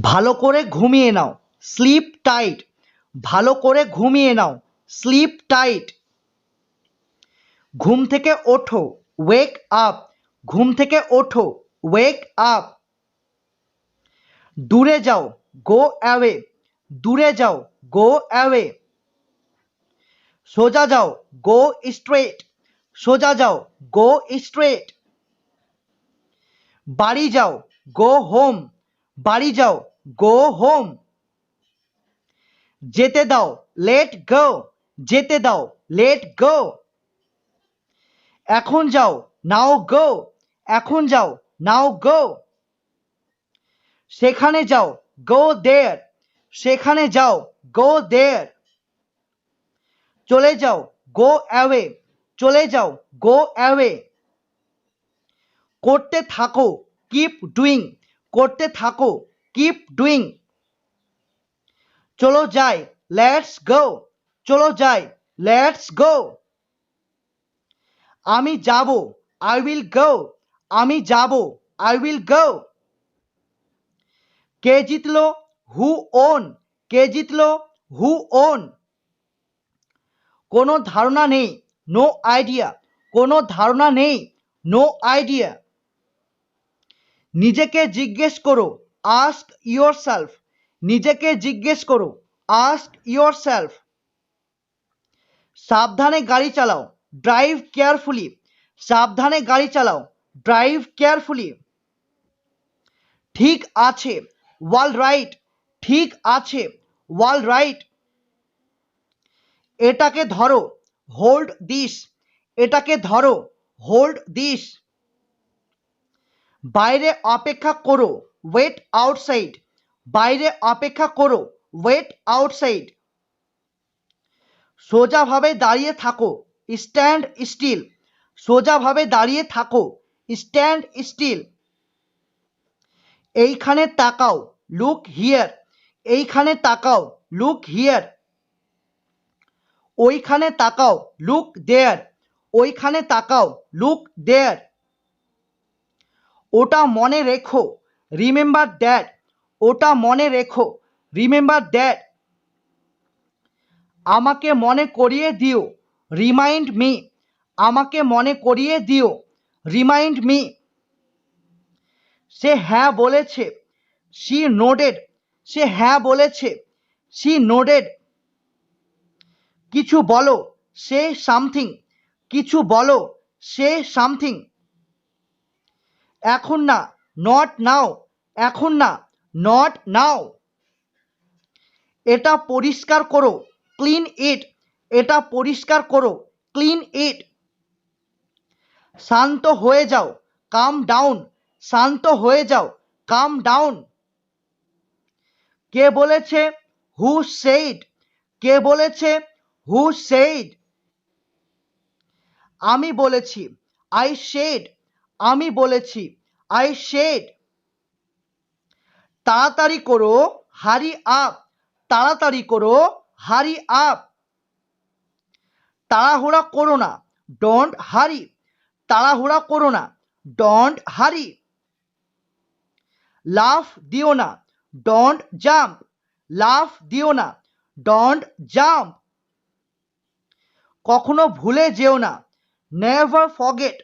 ভালো করে ঘুমিয়ে নাও, স্লিপ টাইট। ভালো করে ঘুমিয়ে নাও, স্লিপ টাইট। ঘুম থেকে ওঠো, ওয়েক আপ। ঘুম থেকে ওঠো, ওয়েক আপ। দূরে যাও, গো অ্যাওয়ে। দূরে যাও, গো অ্যাওয়ে। সোজা যাও, গো স্ট্রেট। সোজা যাও, গো স্ট্রেট। বাড়ি যাও, গো হোম। বাড়ি যাও, গো হোম। যেতে দাও, লেট গো। যেতে দাও, লেট গো। এখন যাও, নাও গো। এখন যাও, নাও গো। সেখানে যাও, গো দেয়ার। সেখানে যাও, গো দেয়ার। চলে যাও, গো অ্যাওয়ে। চলে যাও, গো অ্যাওয়ে। করতে থাকো, কিপ ডুইং। করতে থাকো, কিপ ডুইং। চলো যাই, লেটস গো। চলো যাই, লেটস গো। আমি যাব, আই উইল গো। আমি যাব, আই উইল গো। কে জিতলো, হু ওন। কে জিতলো, হু ওন। কোনো ধারণা নেই, নো আইডিয়া। কোনো ধারণা নেই, নো আইডিয়া। নিজেকে জিজ্ঞেস করো, আস্ক ইয়োর সেলফ। নিজেকে জিজ্ঞেস করো, আস্ক ইয়োর সেলফ। সাবধানে গাড়ি চালাও, ড্রাইভ কেয়ারফুলি। সাবধানে গাড়ি চালাও, ড্রাইভ কেয়ারফুলি। ঠিক আছে, ওয়াল রাইট। ঠিক আছে, ওয়াল রাইট। এটাকে ধরো, হোল্ড দিস। এটাকে ধরো, হোল্ড দিস। বাইরে অপেক্ষা করো, ওয়েট আউটসাইড। বাইরে অপেক্ষা করো, ওয়েট আউটসাইড। সোজাভাবে দাঁড়িয়ে থাকো, স্ট্যান্ড স্টিল। সোজাভাবে দাঁড়িয়ে থাকো, স্ট্যান্ড স্টিল। এইখানে তাকাও, লুক হিয়ার। এইখানে তাকাও, লুক হিয়ার। ওইখানে তাকাও, লুক দেয়ার। ওইখানে তাকাও, লুক দেয়ার। ওটা মনে রেখো, রিমেম্বার দ্যাট। ওটা মনে রেখো, রিমেম্বার দ্যাট। আমাকে মনে করিয়ে দিও, রিমাইন্ড মি। আমাকে মনে করিয়ে দিও, রিমাইন্ড মি। সে হ্যাঁ বলেছে, শি নোডেড। সে হ্যাঁ বলেছে, শি নোডেড। কিছু বলো, সে সামথিং। কিছু বলো, সে সামথিং। এখন না, নট নাও। এখন না, নট নাও। এটা পরিষ্কার করো, ক্লিন ইট। এটা পরিষ্কার করো, ক্লিন ইট। শান্ত হয়ে যাও, কাম ডাউন। শান্ত হয়ে যাও, কাম ডাউন। কে বলেছে, হু সেইড। কে বলেছে, হু সেইড। আমি বলেছি, আই শেড। আমি বলেছি, আই শেড। তাড়াতাড়ি করো, হারি আপ। তাড়াতাড়ি করো, হারি আপ। তাড়াহুড়া করো না, ডোন্ট হারি। তাড়াহুড়া করো না, ডোন্ট হারি। লাফ দিও না, ডোন্ট জাম্প। লাফ দিও না, ডোন্ট জাম্প। কখনো ভুলে যেও না, নেভার ফরগেট।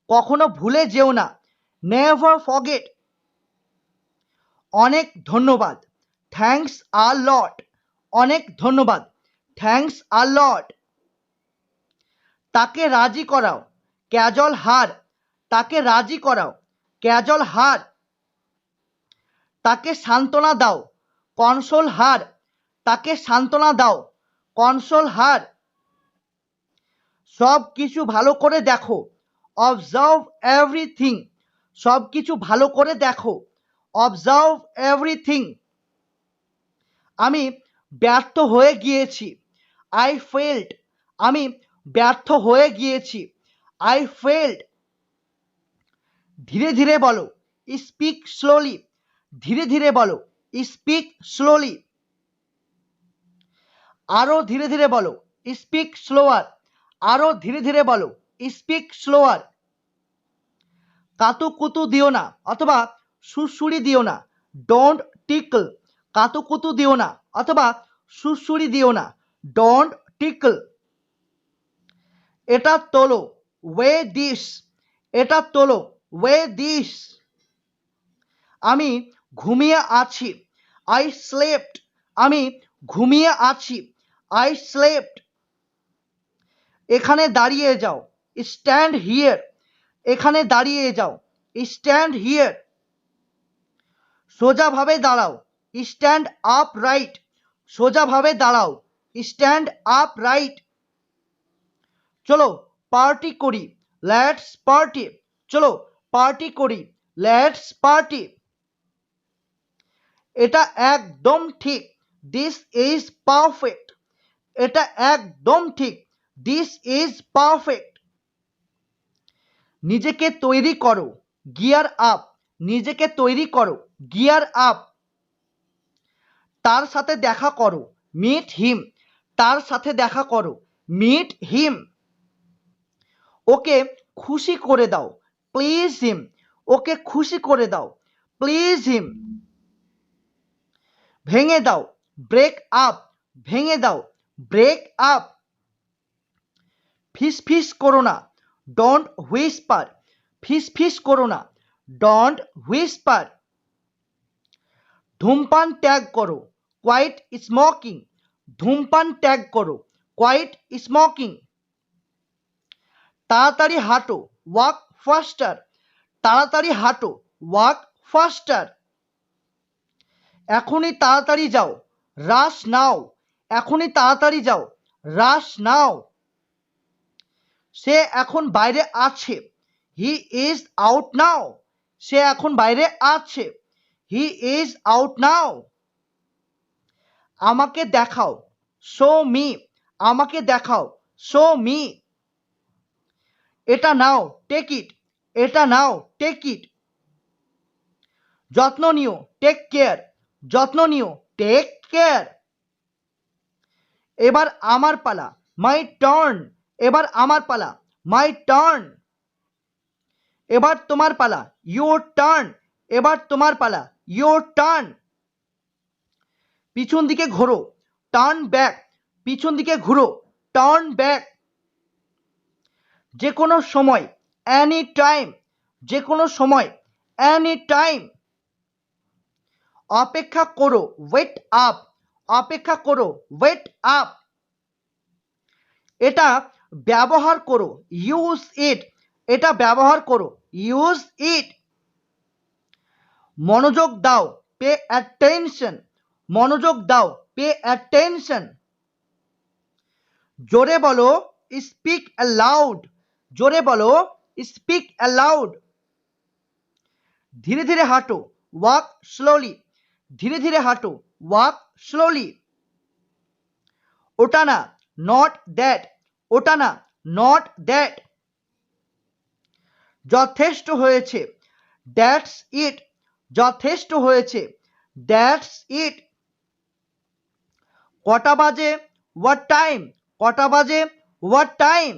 কখনো ভুলে যেও না, নেভার ফরগেট। অনেক ধন্যবাদ, থ্যাঙ্কস আ লট। অনেক ধন্যবাদ, থ্যাঙ্কস আ লট। তাকে রাজি করাও, ক্যাজল হার। তাকে রাজি করাও, ক্যাজল হার। তাকে সান্ত্বনা দাও, কনসোল হার। তাকে সান্ত্বনা দাও, কনসোল হার। সব কিছু ভালো করে দেখো, অবজার্ভ এভরিথিং। সব কিছু ভালো করে দেখো, অবজার্ভ এভরিথিং। আমি ব্যর্থ হয়ে গিয়েছি, আই ফেল্ড। আমি ব্যর্থ হয়ে গিয়েছি, আই ফেল্ড। ধীরে ধীরে বলো, স্পিক স্লোলি। ধীরে ধীরে বলো, স্পিক স্লোলি। আরো ধীরে ধীরে বলো, স্পিক স্লোয়ার। আরো ধীরে ধীরে বলো, স্পিক স্লোয়ার। কাতুকুতু দিও না অথবা সুড়সুড়ি দিও না, ডোন্ট টিকল, কাতুকুতু দিও না অথবা সুড়সুড়ি দিও না, ডোন্ট টিকল। এটা তোলো, ওয়ে দিস, এটা তোলো, ওয়ে দিস। আমি ঘুমিয়ে আছি, আই স্লেপ্ট, আমি ঘুমিয়ে আছি, আই স্লেপ্ট। এখানে দাঁড়িয়ে যাও, স্ট্যান্ড হিয়ার, এখানে দাঁড়িয়ে যাও, স্ট্যান্ড হিয়ার। সোজাভাবে দাঁড়াও, স্ট্যান্ড আপ রাইট, সোজাভাবে দাঁড়াও, স্ট্যান্ড আপ রাইট। চলো পার্টি করি, লেটস পার্টি, চলো পার্টি করি, লেটস পার্টি। এটা একদম ঠিক, দিস ইজ পারফেক্ট, এটা একদম ঠিক, দিস ইজ পারফেক্ট। নিজেকে তৈরি করো, গিয়ার আপ, নিজেকে তৈরি করো, গিয়ার আপ। তার সাথে দেখা করো, মিট হিম, তার সাথে দেখা করো, মিট হিম। ওকে খুশি করে দাও, প্লিজ হিম, ওকে খুশি করে দাও, প্লিজ হিম। ভেঙে দাও, ব্রেক আপ, ভেঙে দাও, ব্রেক আপ। ফিস ফিস করো না, ডোন্ট হুইসপার, ফিস ফিস করো না, ডোন্ট হুইসপার। ধূমপান ত্যাগ করো, কোয়াইট স্মোকিং, ধূমপান ত্যাগ করো, কোয়াইট স্মোকিং। তাড়াতাড়ি হাঁটো, ওয়াক ফাস্টার, তাড়াতাড়ি হাঁটো, ওয়াক ফাস্টার। এখনই তাড়াতাড়ি যাও, রাশ নাও, এখনই তাড়াতাড়ি যাও, রাশ নাও। সে এখন বাইরে আছে, হি ইজ আউট নাও, সে এখন বাইরে আছে, হি ইজ আউট নাও। আমাকে দেখাও, শো মি, আমাকে দেখাও, শো মি। এটা নাও, টেক ইট, এটা নাও, টেক ইট। যত্ন নিও, টেক কেয়ার, যত্ন নিও, টেক কেয়ার। এবার আমার পালা, মাই টার্ন, এবার আমার পালা, মাই টার্ন। এবার তোমার পালা, ইয়োর টার্ন, এবার তোমার পালা, ইয়োর টার্ন। পিছন দিকে ঘোরো, টার্ন ব্যাক, পিছন দিকে ঘুরো, টার্ন ব্যাক। যে কোনো সময়, এনি টাইম, যে কোনো সময়, এনি টাইম। অপেক্ষা করো, ওয়েট আপ, অপেক্ষা করো, ওয়েট আপ। এটা ব্যবহার করো, ইউজ ইট, এটা ব্যবহার করো, ইউজ ইট। মনোযোগ দাও, পে অ্যাটেনশন, মনোযোগ দাও, পে অ্যাটেনশন। জোরে বলো, স্পিক অ্যালাউড, জোরে বলো, স্পিক অ্যালাউড। ধীরে ধীরে হাঁটো, ওয়াক স্লোলি, ধীরে ধীরে হাঁটো, ওয়াক স্লোলি। ওটা না, নট দ্যাট, ওটা না, নট দ্যাট। যথেষ্ট হয়েছে, দ্যাটস ইট, যথেষ্ট হয়েছে, দ্যাটস ইট। কটা বাজে, হোয়াট টাইম, কটা বাজে, হোয়াট টাইম।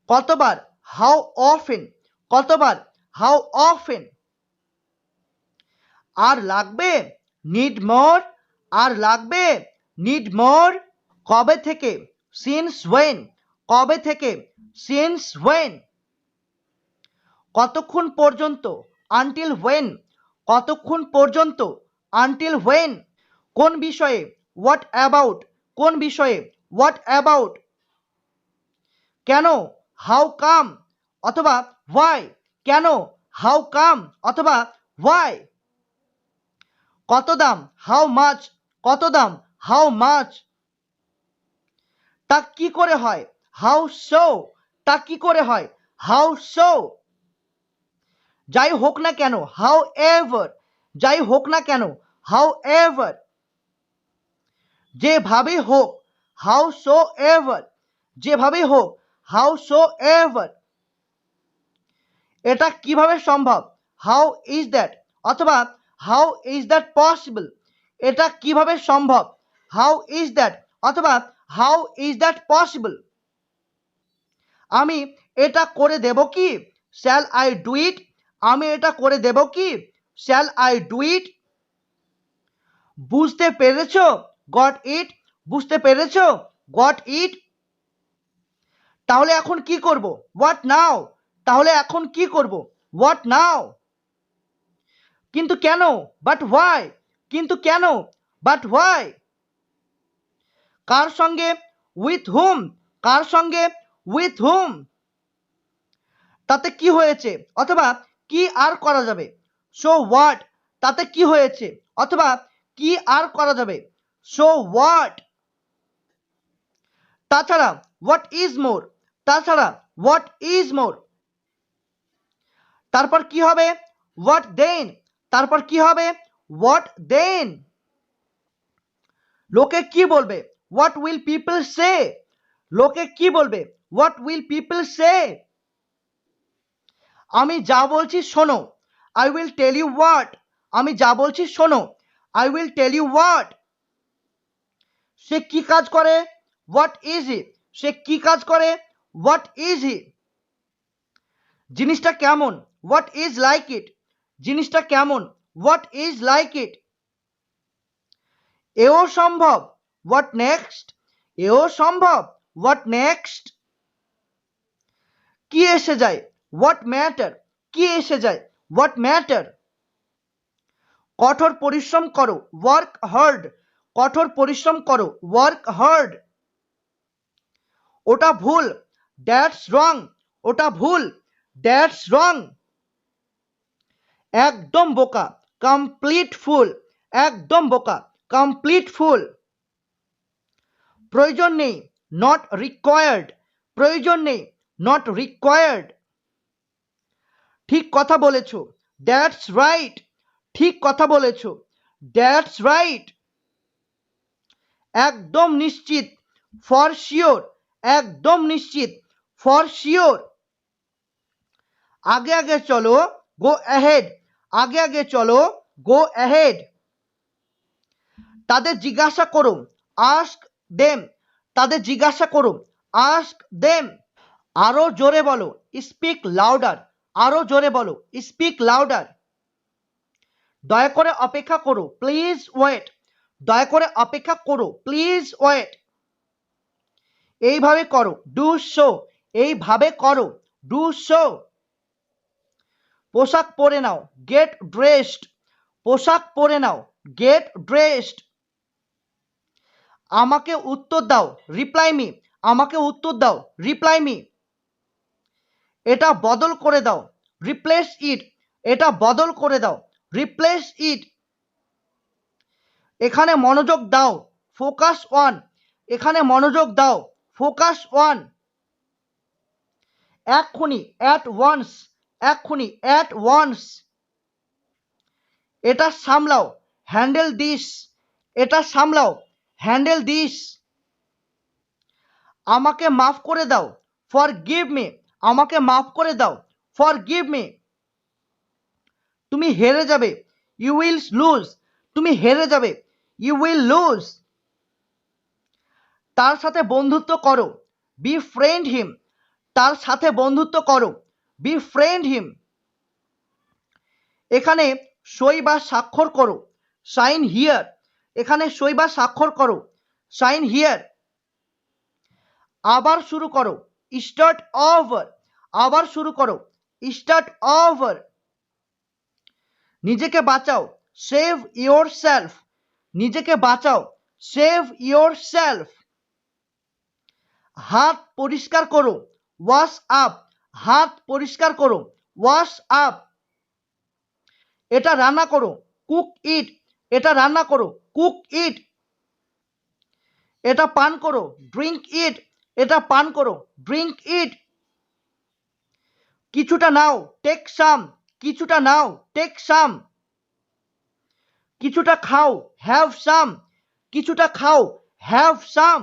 কতবার, হাউ অফেন, কতবার, হাউ অফেন। আর লাগবে, নিড মোর, আর লাগবে, নিড মোর। কবে থেকে, সিন্স ওয়েন, কবে থেকে, সিন্স ওয়েন। কতক্ষণ পর্যন্ত, আনটিল ওয়েন, কতক্ষণ পর্যন্ত, আনটিল ওয়েন। কোন বিষয়ে, হোয়াট অ্যাবাউট, কোন বিষয়ে, হোয়াট অ্যাবাউট। কেন, হাউ কাম অথবা হোয়াই, কেন, হাউ কাম অথবা হোয়াই। কত দাম, হাউ মাচ, কত দাম, হাউ মাচ। তা কি করে হয়, হাউ সো, তা কি করে হয়, হাউ সো। যাই হোক না কেন, হাউ এভার, যাই হোক না কেন, হাউ এভার। যেভাবে হোক, হাউ সো এভার, যেভাবে হোক, হাউ সো এভার। এটা কিভাবে সম্ভব, হাউ ইজ দ্যাট অথবা হাউ ইজ দ্যাট পসিবল। এটা কিভাবে সম্ভব, হাউ ইজ দ্যাট অথবা হাউ ইজ দ্যাট পসিবল। আমি এটা করে দেব কি, শ্যাল আই ডু ইট, আমি এটা করে দেব কি, শ্যাল আই ডু ইট? বুঝতে পেরেছো? Got it? বুঝতে পেরেছো? Got it? তাহলে এখন কি করব? হোয়াট নাও? তাহলে এখন কি করব? হোয়াট নাও? কিন্তু কেন? But why? কিন্তু কেন? But why? কার সঙ্গে? With whom? কার সঙ্গে? With whom? তাতে কি হয়েছে? অথবা কি আর করা যাবে? So what? তাতে কি হয়েছে? অথবা কি আর করা যাবে? So what? তাছাড়া হোয়াট ইজ মোর? তাছাড়া হোয়াট ইজ মোর? তারপর কি হবে? What then? তারপর কি হবে? What then? লোকে কি বলবে? What will people say? লোকে কি বলবে? What will people say? আমি যা বলছি শোনো। I will tell you what? আমি যা বলছি শোনো। I will tell you what? সে কি কাজ করে? What is he? সে কি কাজ করে? What is he? জিনিসটা কেমন? What is like it? জিনিসটা কেমন? What is like it? এও সম্ভব? What next? এও সম্ভব? What next? কি এসে যায়? What matter? কি এসে যায়? What matter? কঠোর পরিশ্রম করো। Work hard. কঠোর পরিশ্রম করো। Work hard. ওটা ভুল। দ্যাটস রং। ওটা ভুল। দ্যাটস রং। একদম বোকা। Complete full. একদম বোকা। Complete full. প্রয়োজন নেই। Not required. প্রয়োজন নেই। Not required. ঠিক কথা বলেছো। That's right. ঠিক কথা বলেছো। That's right. একদম নিশ্চিত। For sure. একদম নিশ্চিত। For sure. আগে আগে চলো। Go ahead. আগে আগে চলো। Go ahead. তাদের জিজ্ঞাসা করো। Ask them. তাদের জিজ্ঞাসা করো। Ask them. আরো জোরে বলো। Speak louder. আরো জোরে বলো। Speak louder. দয়া করে অপেক্ষা করো। Please wait. দয়া করে অপেক্ষা করো। Please wait. এইভাবে করো। Do so. এইভাবে করো। Do so. পোশাক পরে নাও। Get dressed. পোশাক পরে নাও। Get dressed. আমাকে উত্তর দাও। Reply me. আমাকে উত্তর দাও। Reply me. এটা বদল করে দাও। Replace it. এটা বদল করে দাও। Replace it. এখানে মনোযোগ দাও। Focus on. এখানে মনোযোগ দাও। Focus on. এক্ষুনি। At once. এক্ষুনি। At once. এটা সামলাও। Handle this. এটা সামলাও। Handle this. আমাকে মাফ করে দাও। Forgive me. আমাকে মাফ করে দাও। Forgive me. তুমি হেরে যাবে। You will lose. তুমি হেরে যাবে। You will lose. তার সাথে বন্ধুত্ব করো। Befriend him. তার সাথে বন্ধুত্ব করো। Befriend him. এখানে সই বা স্বাক্ষর করো। Sign here. এখানে সই বা স্বাক্ষর করো। Sign here. আবার শুরু করো। Start over. আবার শুরু করো। Start over. নিজেকে বাঁচাও। Save yourself. নিজেকে বাঁচাও। Save yourself. হাত পরিষ্কার করো। Wash up. হাত পরিষ্কার করো। Wash up. এটা রান্না করো। Cook it. এটা রান্না করো। Cook it. এটা পান করো। Drink it. এটা পান করো। Drink it. কিছুটা নাও। Take some. কিছুটা নাও। Take some. কিছুটা খাও। Have some. কিছুটা খাও। Have some.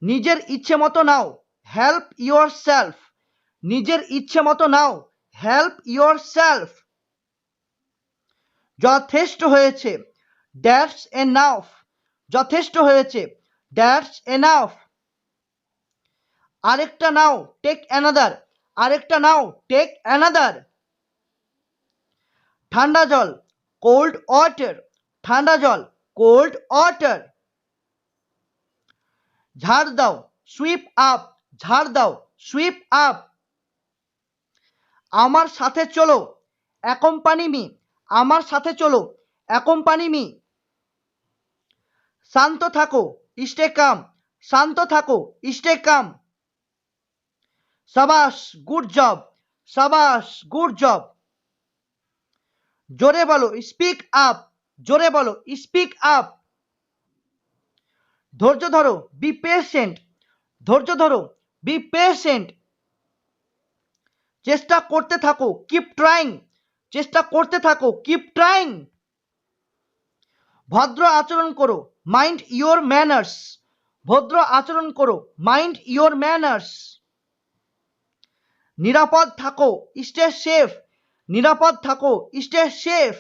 নিজের ইচ্ছে মতো নাও। Help your self. নিজের ইচ্ছে মতো নাও। Help your self. যথেষ্ট হয়েছে। That's enough. যথেষ্ট হয়েছে। That's enough. আরেকটা নাও। Take another. আরেকটা নাও। Take another. ঠান্ডা জল, কোল্ড ওয়াটার, ঠান্ডা জল, কোল্ড ওয়াটার। ঝাড় দাও, সুইপ আপ, ঝাড় দাও, সুইপ আপ। আমার সাথে চলো, অ্যাকম্পানি মি, আমার সাথে চলো, অ্যাকম্পানি মি। শান্ত থাকো, স্টে কাম, শান্ত থাকো, স্টে কাম। সাবাস, গুড জব, সাবাস, গুড জব। জোরে বলো, স্পিক আপ, জোরে বলো, স্পিক আপ। ধৈর্য ধরো, বি পেশেন্ট, ধৈর্য ধরো, বি পেশেন্ট। চেষ্টা করতে থাকো, কিপ ট্রাইং, চেষ্টা করতে থাকো, কিপ ট্রাইং। ভদ্র আচরণ করো, মাইন্ড ইয়োর ম্যানার্স, ভদ্র আচরণ করো, মাইন্ড ইয়োর ম্যানার্স। নিরাপদ থাকো, স্টে সেফ, নিরাপদ থাকো, স্টে সেফ।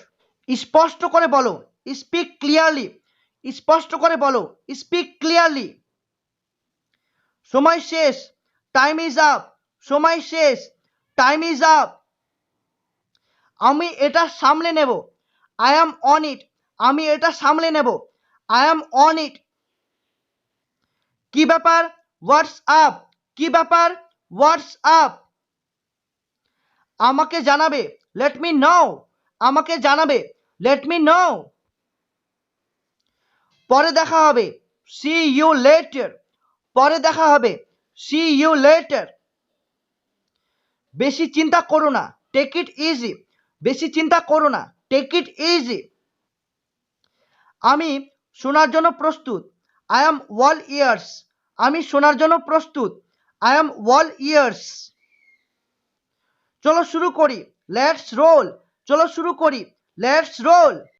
স্পষ্ট করে বলো, স্পিক ক্লিয়ারলি, স্পষ্ট করে বলো, স্পিক ক্লিয়ারলি। সময় শেষ, টাইম ইজ আপ, সময় শেষ, টাইম ইজ আপ। আমি এটা সামলে নেব, আই অ্যাম অন ইট, আমি এটা সামলে নেব, আই অ্যাম অন ইট। কি ব্যাপার, হোয়াটস আপ, কি ব্যাপার, হোয়াটস আপ। আমাকে জানাবে, লেট মি নো, আমাকে জানাবে, লেট মি নো। পরে দেখা হবে, সি ইউ লেটার, পরে দেখা হবে, সি ইউ লেটার। বেশি চিন্তা করো না, টেক ইট ইজি, বেশি চিন্তা করো না, টেক ইট ইজি। আমি শোনার জন্য প্রস্তুত, আই অ্যাম অল ইয়ার্স, আমি শোনার জন্য প্রস্তুত, আই অ্যাম অল ইয়ার্স। চলো শুরু করি, লেটস রোল, চলো শুরু করি, লেটস রোল।